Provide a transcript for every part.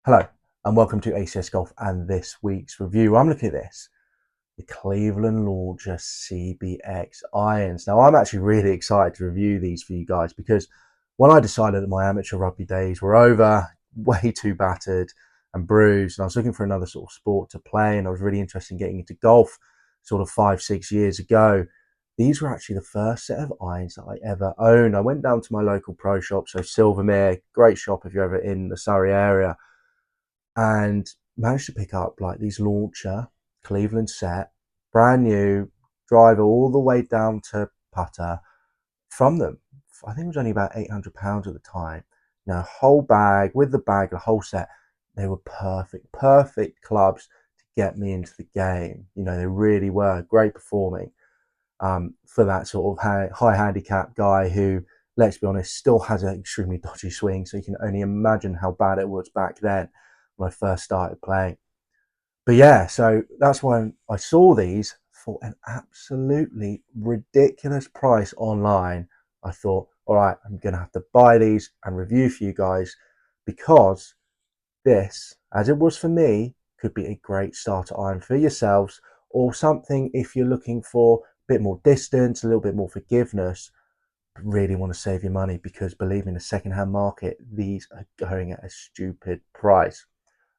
Hello and welcome to ACS Golf and this week's review. I'm looking at this, the Cleveland Launcher CBX irons. Now I'm actually really excited to review these for you guys because when I decided that my amateur rugby days were over, way too battered and bruised, and I was looking for another sort of sport to play, and I was really interested in getting into golf sort of 5-6 years ago. These were actually the first set of irons that I ever owned. I went down to my local pro shop, so Silvermere, great shop if you're ever in the Surrey area, and managed to pick up like these Launcher Cleveland set, brand new, driver all the way down to putter from them. I think it was only about £800 at the time. Now, whole bag with the bag, the whole set. They were perfect clubs to get me into the game. You know, they really were great performing for that sort of high handicap guy who, let's be honest, still has an extremely dodgy swing. So you can only imagine how bad it was back then when I first started playing. But yeah, so that's when I saw these for an absolutely ridiculous price online. I thought, all right, I'm going to have to buy these and review for you guys because this, as it was for me, could be a great starter iron for yourselves or something if you're looking for a bit more distance, a little bit more forgiveness, but really want to save your money because believe me, in the second-hand market, these are going at a stupid price.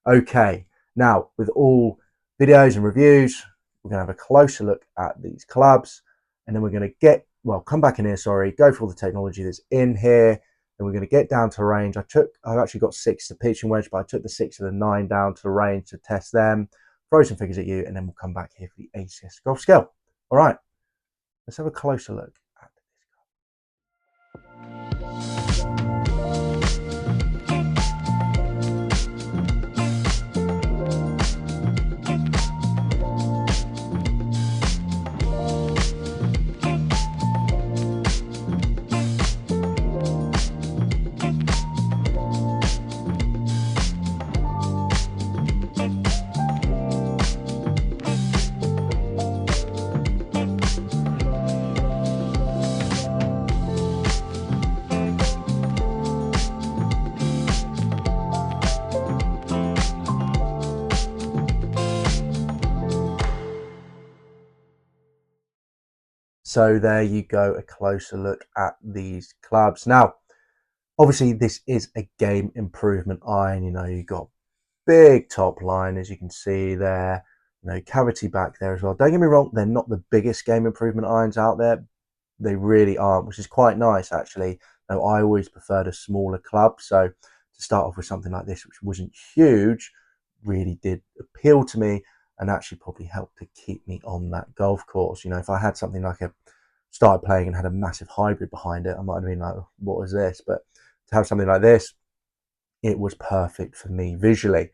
Okay, now with all videos and reviews, we're going to have a closer look at these clubs, and then we're going to come back in here, go through all the technology that's in here, and we're going to get down to range. I've actually got 6 to pitch and wedge, but I took the 6 and the 9 down to the range to test them, throw some figures at you, and then we'll come back here for the ACS Golf Scale. All right, let's have a closer look at So there you go, a closer look at these clubs. Now, obviously, this is a game improvement iron. You know, you've got big top line, as you can see there. You know, cavity back there as well. Don't get me wrong, they're not the biggest game improvement irons out there. They really aren't, which is quite nice, actually. Now, I always preferred a smaller club. So to start off with something like this, which wasn't huge, really did appeal to me and actually probably helped to keep me on that golf course. You know, if I had something like started playing and had a massive hybrid behind it, I might have been like, what was this? But to have something like this, it was perfect for me visually.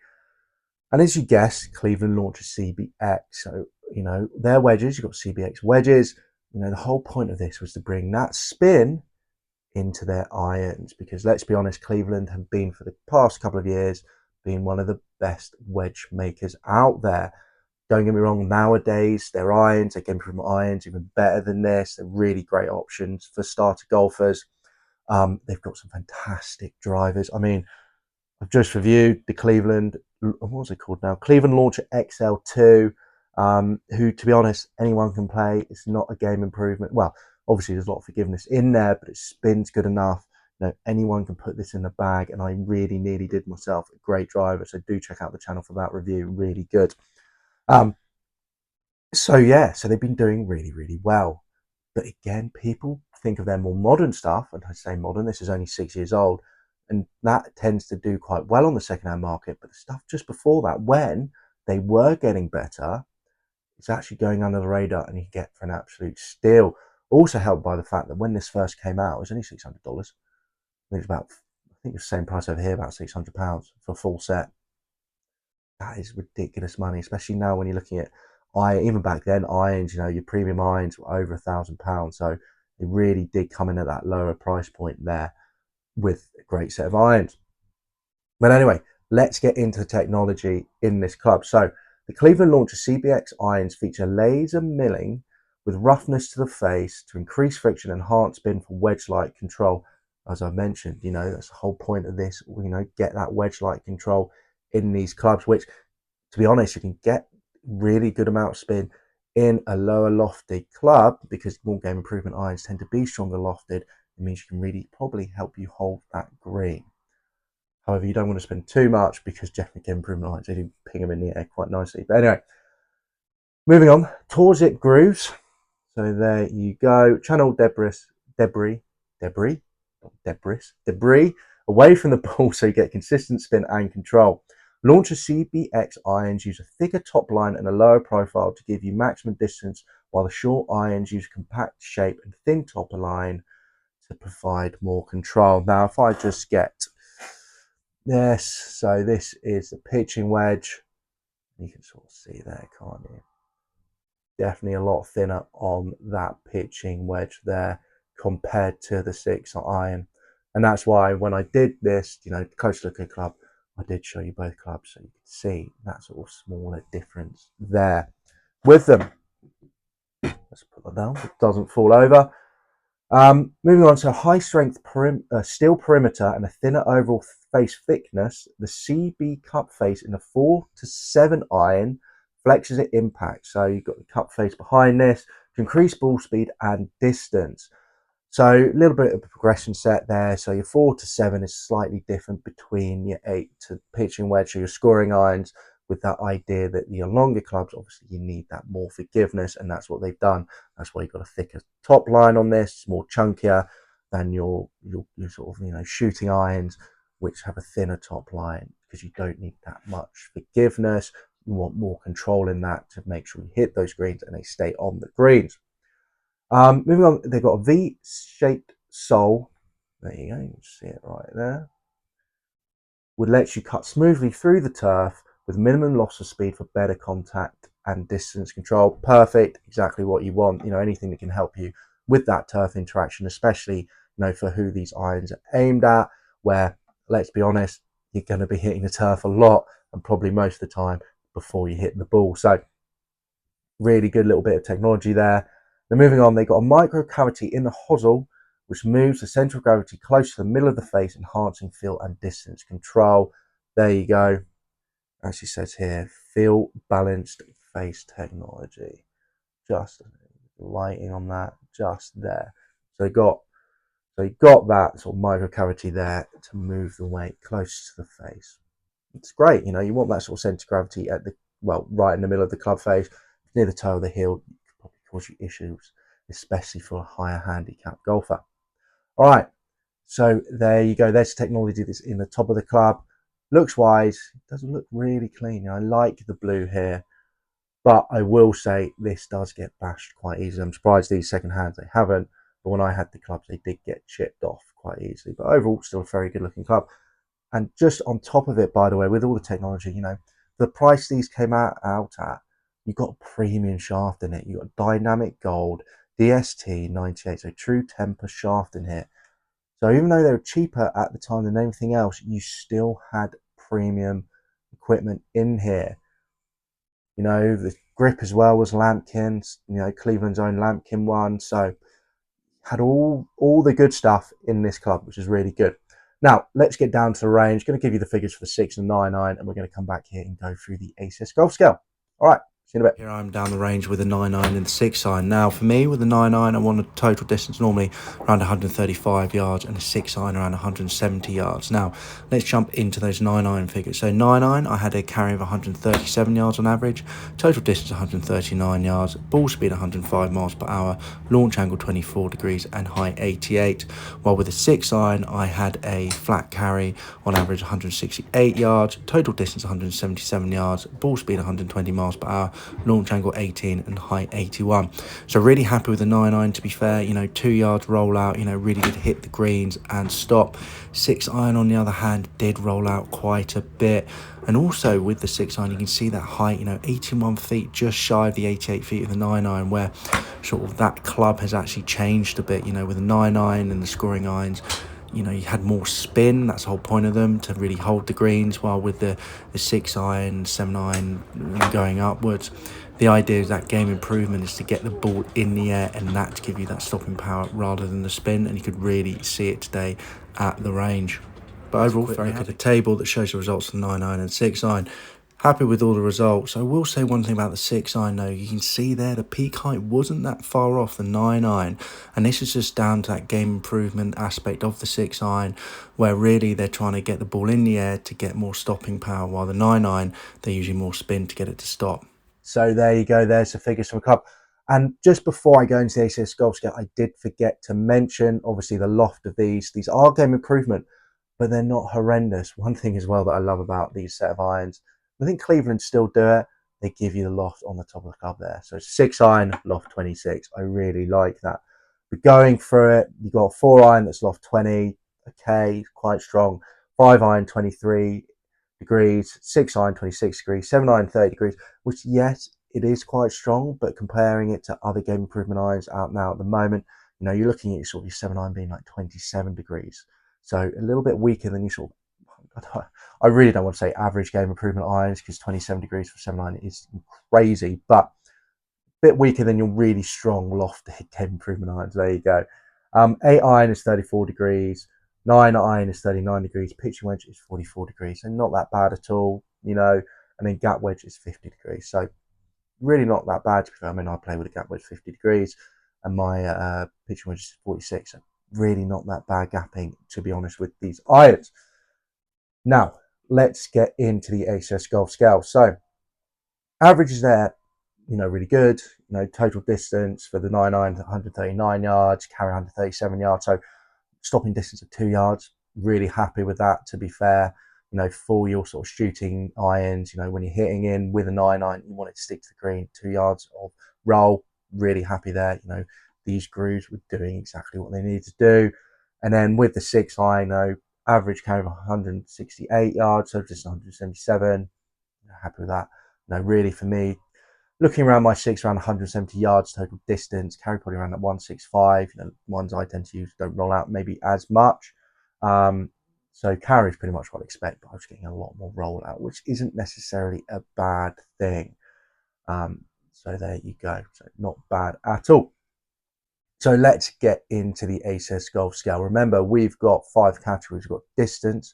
And as you guess, Cleveland Launcher CBX. So, you know, their wedges, you've got CBX wedges. You know, the whole point of this was to bring that spin into their irons because let's be honest, Cleveland have been for the past couple of years being one of the best wedge makers out there. Don't get me wrong, nowadays their irons, they came from irons even better than this. They're really great options for starter golfers. They've got some fantastic drivers. I mean, I've just reviewed the Cleveland, what was it called now? Cleveland Launcher XL2, who, to be honest, anyone can play. It's not a game improvement. Well, obviously there's a lot of forgiveness in there, but it spins good enough. You know, anyone can put this in the bag, and I really nearly did myself a great driver. So do check out the channel for that review. Really good. So yeah, so they've been doing really well. But again, people think of their more modern stuff, and I say modern, this is only 6 years old, and that tends to do quite well on the second-hand market. But the stuff just before that, when they were getting better, it's actually going under the radar, and you get for an absolute steal. Also helped by the fact that when this first came out, it was only $600. I think it's the same price over here, about £600 for a full set. That is ridiculous money, especially now when you're looking at even back then, irons, you know, your premium irons were over £1,000. So it really did come in at that lower price point there with a great set of irons. But anyway, let's get into the technology in this club. So the Cleveland Launcher CBX irons feature laser milling with roughness to the face to increase friction and enhance spin for wedge-like control. As I mentioned, you know, that's the whole point of this, you know, get that wedge-like control in these clubs, which, to be honest, you can get really good amount of spin in a lower lofted club because more game improvement irons tend to be stronger lofted. It means you can really probably help you hold that green. However, you don't want to spend too much because generally game improvement irons, they do ping them in the air quite nicely. But anyway, moving on, Torzip grooves. So there you go. Channel debris away from the ball so you get consistent spin and control. Launcher CBX irons use a thicker top line and a lower profile to give you maximum distance, while the short irons use compact shape and thin top line to provide more control. Now, if I just get this, so this is the pitching wedge. You can sort of see there, can't you? Definitely a lot thinner on that pitching wedge there compared to the 6-iron. And that's why when I did this, close look at club, I did show you both clubs so you could see that sort of smaller difference there with them. Let's put that down, it doesn't fall over. Moving on to high strength steel perimeter and a thinner overall face thickness, the CB cup face in a 4 to 7 iron flexes at impact. So you've got the cup face behind this to increase ball speed and distance. So a little bit of a progression set there. So your 4 to 7 is slightly different between your 8 to pitching wedge or your scoring irons, with that idea that your longer clubs, obviously you need that more forgiveness, and that's what they've done. That's why you've got a thicker top line on this. It's more chunkier than your sort of shooting irons, which have a thinner top line because you don't need that much forgiveness. You want more control in that to make sure you hit those greens and they stay on the greens. Moving on, they've got a V-shaped sole. There you go, you can see it right there. Would let you cut smoothly through the turf with minimum loss of speed for better contact and distance control. Perfect, exactly what you want. Anything that can help you with that turf interaction, especially for who these irons are aimed at, where, let's be honest, you're going to be hitting the turf a lot and probably most of the time before you hit the ball. So really good little bit of technology there. Then moving on, they've got a micro cavity in the hosel, which moves the center of gravity close to the middle of the face, enhancing feel and distance control. There you go. Actually says here, feel balanced face technology. Just lighting on that, just there. So you got that sort of micro cavity there to move the weight close to the face. It's great, you want that sort of center of gravity at right in the middle of the club face, near the toe of the heel. Probably cause you issues, especially for a higher handicap golfer. All right, so there you go. There's technology that's in the top of the club. Looks wise, it doesn't look really clean. I like the blue here, but I will say this does get bashed quite easily. I'm surprised these second hands they haven't, but when I had the clubs, they did get chipped off quite easily. But overall, still a very good looking club. And just on top of it, by the way, with all the technology, the price these came out at, you got a premium shaft in it. You got dynamic gold, DST 98, so true temper shaft in here. So even though they were cheaper at the time than anything else, you still had premium equipment in here. The grip as well was Lampkin's, Cleveland's own Lampkin one. So had all the good stuff in this club, which is really good. Now, let's get down to the range. Going to give you the figures for the 6 and 9 iron, and we're going to come back here and go through the ACS golf scale. All right. Here I'm down the range with a 9 iron and the 6 iron. Now for me with the 9 iron I want a total distance normally around 135 yards and a 6 iron around 170 yards. Now let's jump into those 9 iron figures. So 9 iron I had a carry of 137 yards on average, total distance 139 yards, ball speed 105 miles per hour, launch angle 24 degrees and height 88. While with the 6 iron I had a flat carry on average 168 yards, total distance 177 yards, ball speed 120 miles per hour, launch angle 18 and height 81. So really happy with the 9 iron, to be fair. 2 yards roll out, really did hit the greens and stop. 6 iron on the other hand did roll out quite a bit, and also with the 6 iron you can see that height, 81 feet, just shy of the 88 feet of the 9 iron, where sort of that club has actually changed a bit. With the 9 iron and the scoring irons, you had more spin. That's the whole point of them, to really hold the greens, while with the 6 iron, 7 iron going upwards, the idea is that game improvement is to get the ball in the air and that to give you that stopping power rather than the spin, and you could really see it today at the range. But overall, very happy. Look at the table that shows the results of the 9-iron and 6-iron. Happy with all the results. I will say one thing about the 6-iron though. You can see there the peak height wasn't that far off the 9-iron, and this is just down to that game improvement aspect of the 6-iron, where really they're trying to get the ball in the air to get more stopping power, while the 9-iron they're using more spin to get it to stop. So there you go. There's the figures from a club. And just before I go into the ACS Golf Scale, I did forget to mention obviously the loft of these. These are game improvement, but they're not horrendous. One thing as well that I love about these set of irons, I think Cleveland still do it. They give you the loft on the top of the club there. So 6-iron, loft 26. I really like that. But going through it, you've got a 4-iron that's loft 20. Okay, quite strong. 5-iron, 23 degrees. 6-iron, 26 degrees. 7-iron, 30 degrees, which, yes, it is quite strong, but comparing it to other game improvement irons out now at the moment, you know, you're looking at sort of your 7-iron being like 27 degrees. So a little bit weaker than you sort of, I really don't want to say average game improvement irons, because 27 degrees for 7-iron is crazy, but a bit weaker than your really strong lofted game improvement irons. There you go. 8-iron is 34 degrees. 9-iron is 39 degrees. Pitching wedge is 44 degrees. So not that bad at all, you know. And then gap wedge is 50 degrees. So really not that bad. I mean, I play with a gap wedge 50 degrees, and my pitching wedge is 46. So really not that bad gapping, to be honest, with these irons. Now, let's get into the ACS Golf Scale. So, average is there, you know, really good. You know, total distance for the 9-iron, 139 yards, carry 137 yards. So, stopping distance of 2 yards. Really happy with that, to be fair. You know, for your sort of shooting irons, you know, when you're hitting in with a 9-iron, you want it to stick to the green, 2 yards of roll. Really happy there. You know, these grooves were doing exactly what they needed to do. And then with the 6-iron, you know, average carry of 168 yards, so just 177. Happy with that. You know, really for me, looking around my 6 around 170 yards total distance, carry probably around that 165. You know, ones I tend to use don't roll out maybe as much. So carry is pretty much what I expect, but I was getting a lot more rollout, which isn't necessarily a bad thing. So there you go. So not bad at all. So let's get into the ACS Golf Scale. Remember, we've got 5 categories. We've got distance,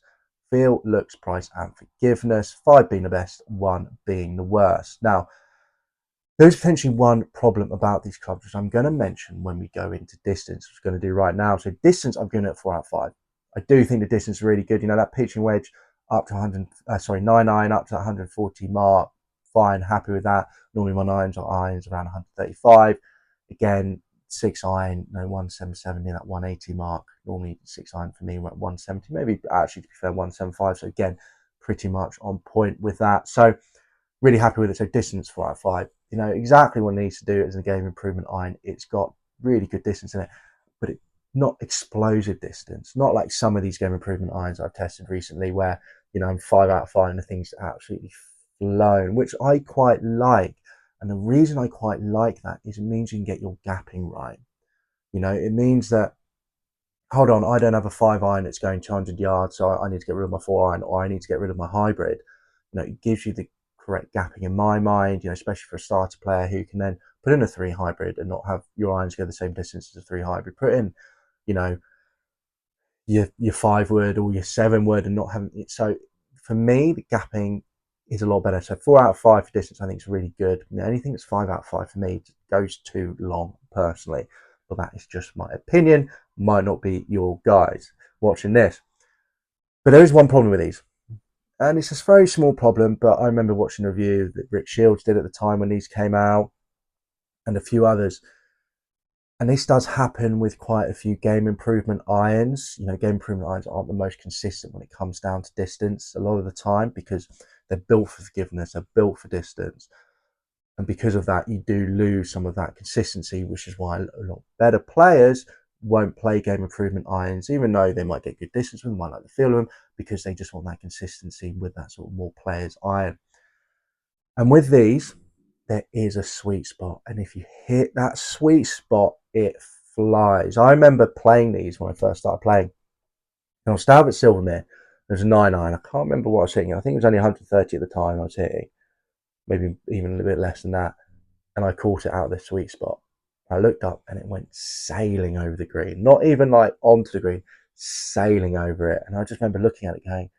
feel, looks, price, and forgiveness. 5 being the best, 1 being the worst. Now, there's potentially one problem about these clubs, which I'm going to mention when we go into distance, which I'm going to do right now. So distance, I'm giving it 4 out of 5. I do think the distance is really good. You know, that pitching wedge up to 9-iron up to 140 mark. Fine, happy with that. Normally my irons around 135. Again, 6-iron, 177 near that 180 mark. Normally 6-iron for me, we're at 170, maybe actually to be fair, 175. So again, pretty much on point with that. So really happy with it. So distance 4 out of 5. You know exactly what it needs to do as a game improvement iron. It's got really good distance in it, but it's not explosive distance. Not like some of these game improvement irons I've tested recently, where you know I'm 5 out of 5 and the thing's absolutely flown, which I quite like. And the reason I quite like that is it means you can get your gapping right. You know, it means that, hold on, I don't have a 5-iron that's going 200 yards, so I need to get rid of my 4-iron, or I need to get rid of my hybrid. You know, it gives you the correct gapping in my mind, you know, especially for a starter player who can then put in a 3 hybrid and not have your irons go the same distance as a 3 hybrid. Put in, you know, your 5 wood or your 7 wood and not having it. So for me, the gapping is a lot better. So 4 out of 5 for distance, I think is really good. You know, anything that's 5 out of 5 for me goes too long personally, but that is just my opinion. Might not be your guys watching this. But there is one problem with these, and it's a very small problem, but I remember watching a review that Rick Shields did at the time when these came out, and a few others. And this does happen with quite a few game improvement irons. You know, game improvement irons aren't the most consistent when it comes down to distance a lot of the time, because they're built for forgiveness, they're built for distance. And because of that, you do lose some of that consistency, which is why a lot better players won't play game improvement irons, even though they might get good distance with them, might like the feel of them, because they just want that consistency with that sort of more players iron. And with these, there is a sweet spot. And if you hit that sweet spot, it flies. I remember playing these when I first started playing. And I was starting at Silvermere. There's a 9-iron. I can't remember what I was hitting. I think it was only 130 at the time I was hitting. Maybe even a little bit less than that. And I caught it out of the sweet spot. I looked up and it went sailing over the green. Not even like onto the green, sailing over it. And I just remember looking at it going,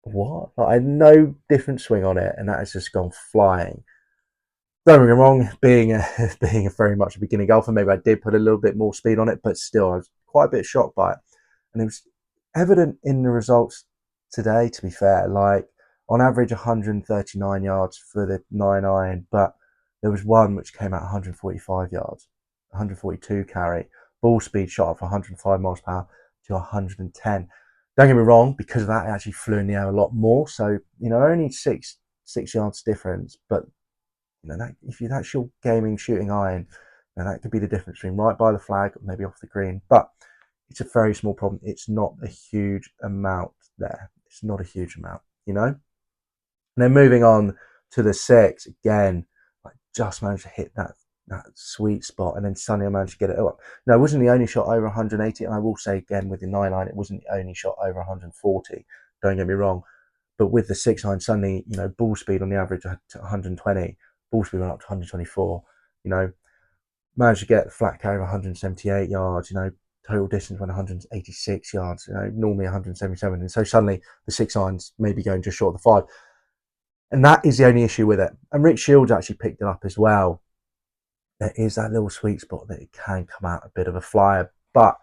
what? Like, I had no different swing on it, and that has just gone flying. Don't get me wrong, being a very much a beginner golfer, maybe I did put a little bit more speed on it, but still, I was quite a bit shocked by it. And it was evident in the results today, to be fair, like on average 139 yards for the 9-iron, but there was one which came out 145 yards, 142 carry, ball speed shot up for 105 miles per hour to 110. Don't get me wrong, because of that, it actually flew in the air a lot more. So, only six yards difference, but that if that's your gaming shooting iron, that could be the difference between right by the flag or maybe off the green. But it's a very small problem. It's not a huge amount there. It's not a huge amount. And then moving on to the 6, again, I just managed to hit that sweet spot, and then suddenly I managed to get it up. No, it wasn't the only shot over 180, and I will say again with the 9-iron, it wasn't the only shot over 140. Don't get me wrong, but with the 6-iron, suddenly ball speed on the average to 120, ball speed went up to 124. Managed to get flat carry 178 yards. Total distance went 186 yards. Normally 177, and so suddenly the 6-irons maybe going just short of the 5. And that is the only issue with it. And Rick Shields actually picked it up as well. There is that little sweet spot that it can come out a bit of a flyer, but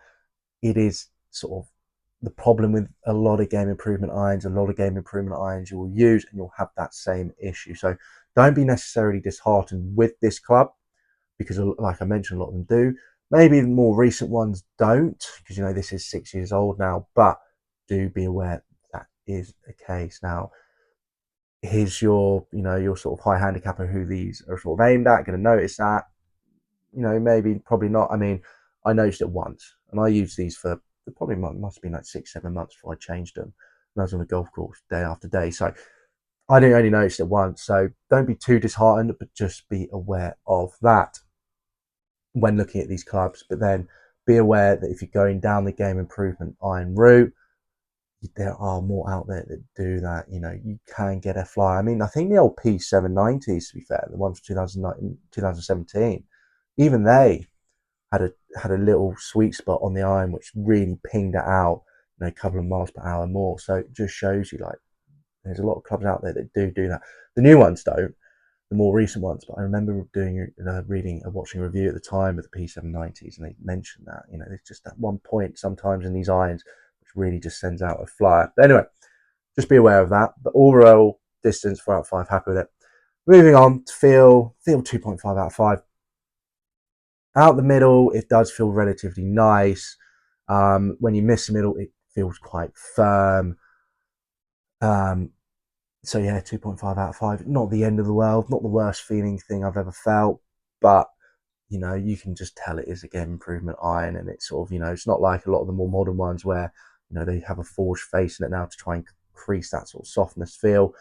it is sort of the problem with a lot of game improvement irons. A lot of game improvement irons you will use, and you'll have that same issue. So don't be necessarily disheartened with this club, because like I mentioned, a lot of them do. Maybe the more recent ones don't, because this is 6 years old now, but do be aware that is the case. Now, here's your sort of high handicapper who these are sort of aimed at, going to notice that. Maybe, probably not. I mean, I noticed it once, and I used these for probably must have been like 6-7 months before I changed them. And I was on a golf course day after day, so I didn't only notice it once. So don't be too disheartened, but just be aware of that when looking at these clubs. But then be aware that if you're going down the game improvement iron route, there are more out there that do that. You can get a fly. I mean, I think the old P790s, to be fair, the ones for 2017, even they had a little sweet spot on the iron which really pinged it out, a couple of miles per hour more. So it just shows you, like, there's a lot of clubs out there that do that. The new ones don't, the more recent ones. But I remember watching a review at the time of the P790s, and they mentioned that there's just that one point sometimes in these irons which really just sends out a flyer. But anyway, just be aware of that. But overall distance 4 out of 5, happy with it. Moving on to feel 2.5 out of 5. Out the middle, it does feel relatively nice. When you miss the middle, it feels quite firm. So yeah, 2.5 out of 5. Not the end of the world, not the worst feeling thing I've ever felt, but you can just tell it is a game improvement iron, and it's sort of, it's not like a lot of the more modern ones where, they have a forged face in it now to try and increase that sort of softness feel.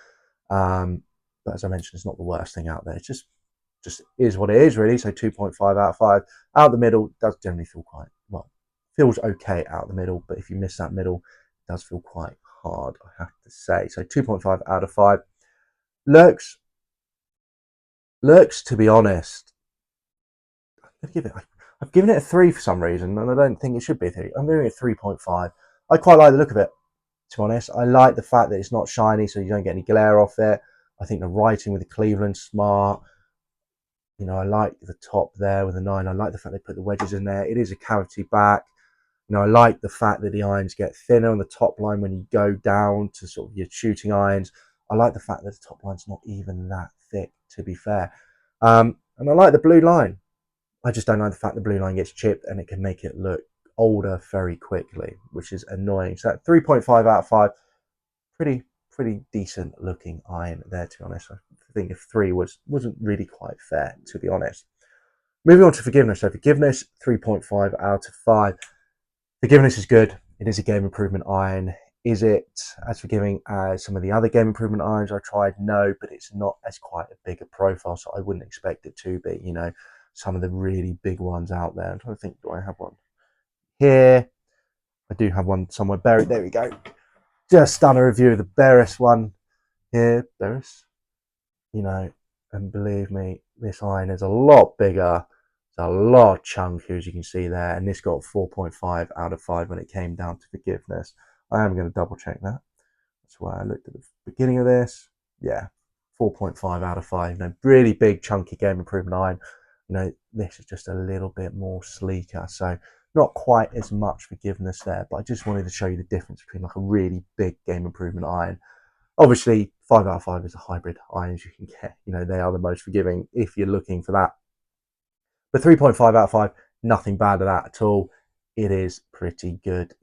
But as I mentioned, it's not the worst thing out there. It's just is what it is, really. So 2.5 out of 5. Out the middle does generally feel quite, well, feels okay out the middle, but if you miss that middle, it does feel quite hard, I have to say. So 2.5 out of 5. Lurks, to be honest, I've given it a 3 for some reason, and I don't think it should be a 3. I'm giving it a 3.5. I quite like the look of it, to be honest. I like the fact that it's not shiny, so you don't get any glare off it. I think the writing with the Cleveland smart. I like the top there with the 9. I like the fact they put the wedges in there. It is a cavity back. I like the fact that the irons get thinner on the top line when you go down to sort of your shooting irons. I like the fact that the top line's not even that thick, to be fair. And I like the blue line. I just don't like the fact the blue line gets chipped, and it can make it look older very quickly, which is annoying. So that 3.5 out of 5, pretty decent looking iron there, to be honest. I think if 3 wasn't really quite fair, to be honest. Moving on to forgiveness. So forgiveness, 3.5 out of 5. Forgiveness is good. It is a game improvement iron. Is it as forgiving as some of the other game improvement irons I tried? No, but it's not as quite a bigger profile, so I wouldn't expect it to be. Some of the really big ones out there. I'm trying to think, do I have one here? I do have one somewhere buried. There we go. Just done a review of the Beres one here. Beres, and believe me, this iron is a lot bigger It's a lot of chunk, as you can see there, and this got 4.5 out of 5 when it came down to forgiveness. I am going to double check that. That's why I looked at the beginning of this. Yeah, 4.5 out of 5. Really big, chunky game improvement iron. This is just a little bit more sleeker, so not quite as much forgiveness there, but I just wanted to show you the difference between like a really big game improvement iron. Obviously, 5 out of 5 is a hybrid irons you can get. They are the most forgiving if you're looking for that. But 3.5 out of 5, nothing bad at that at all. It is pretty good,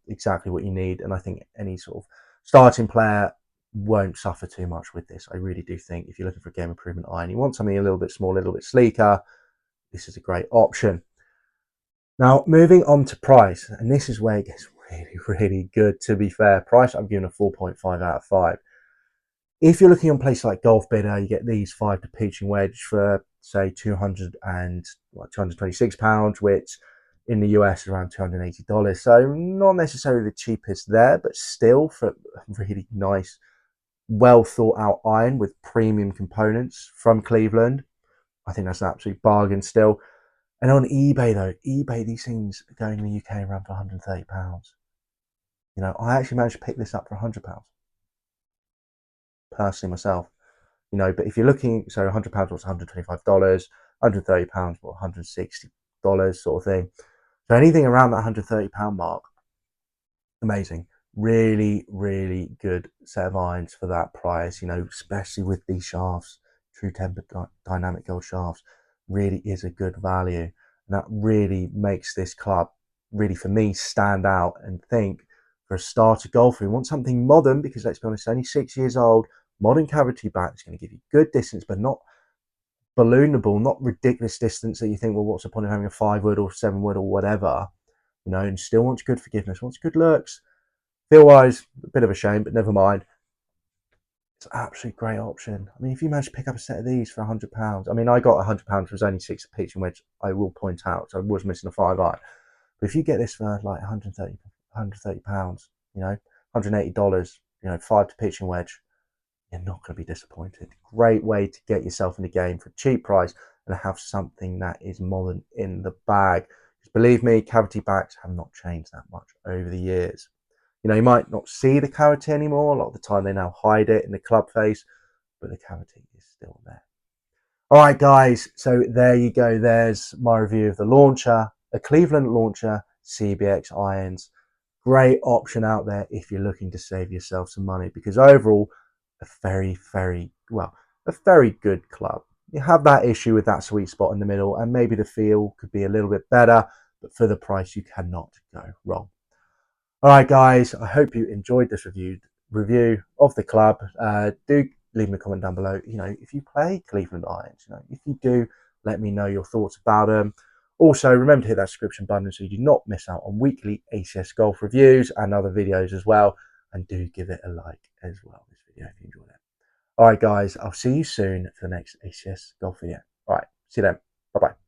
exactly what you need. And I think any sort of starting player won't suffer too much with this. I really do think if you're looking for a game improvement iron, you want something a little bit smaller, a little bit sleeker, this is a great option. Now, moving on to price, and this is where it gets really, really good, to be fair. Price, I'm giving a 4.5 out of 5. If you're looking on places like Golf Bidder, you get these 5 to pitching wedge for, say, £226, which in the US is around $280. So not necessarily the cheapest there, but still for a really nice, well thought out iron with premium components from Cleveland. I think that's an absolute bargain still. And on eBay though, these things are going in the UK around for £130. I actually managed to pick this up for £100 personally myself. But if you're looking, so £100 was $125, £130 or $160 sort of thing. So anything around that £130 mark, amazing. Really, really good set of irons for that price, especially with these shafts, true tempered dynamic gold shafts, really is a good value. And that really makes this club, really for me, stand out and think for a starter golfer who wants something modern, because let's be honest, it's only 6 years old, modern cavity back is going to give you good distance, but not balloonable, not ridiculous distance that you think, well, what's the point of having a 5 wood or 7 wood or whatever, and still wants good forgiveness, wants good looks. Feel wise, a bit of a shame, but never mind. It's an absolutely great option. I mean, if you manage to pick up a set of these for £100, I mean, I got £100, it was only 6 a pitching wedge, I will point out, so I was missing a 5 iron. But if you get this for like £130, $180, 5 to pitching wedge, you're not going to be disappointed. Great way to get yourself in the game for a cheap price and have something that is modern in the bag. Because believe me, cavity backs have not changed that much over the years. You might not see the cavity anymore. A lot of the time they now hide it in the club face, but the cavity is still there. All right, guys, so there you go. There's my review of the Launcher, a Cleveland Launcher CBX irons. Great option out there if you're looking to save yourself some money, because overall, a very, very good club. You have that issue with that sweet spot in the middle, and maybe the feel could be a little bit better, but for the price, you cannot go wrong. All right, guys, I hope you enjoyed this review of the club. Do leave me a comment down below, if you play Cleveland irons, if you do, let me know your thoughts about them. Also, remember to hit that subscription button so you do not miss out on weekly ACS golf reviews and other videos as well. And do give it a like as well, this video, if you enjoyed it. All right, guys, I'll see you soon for the next ACS golf video. All right, see you then. Bye-bye.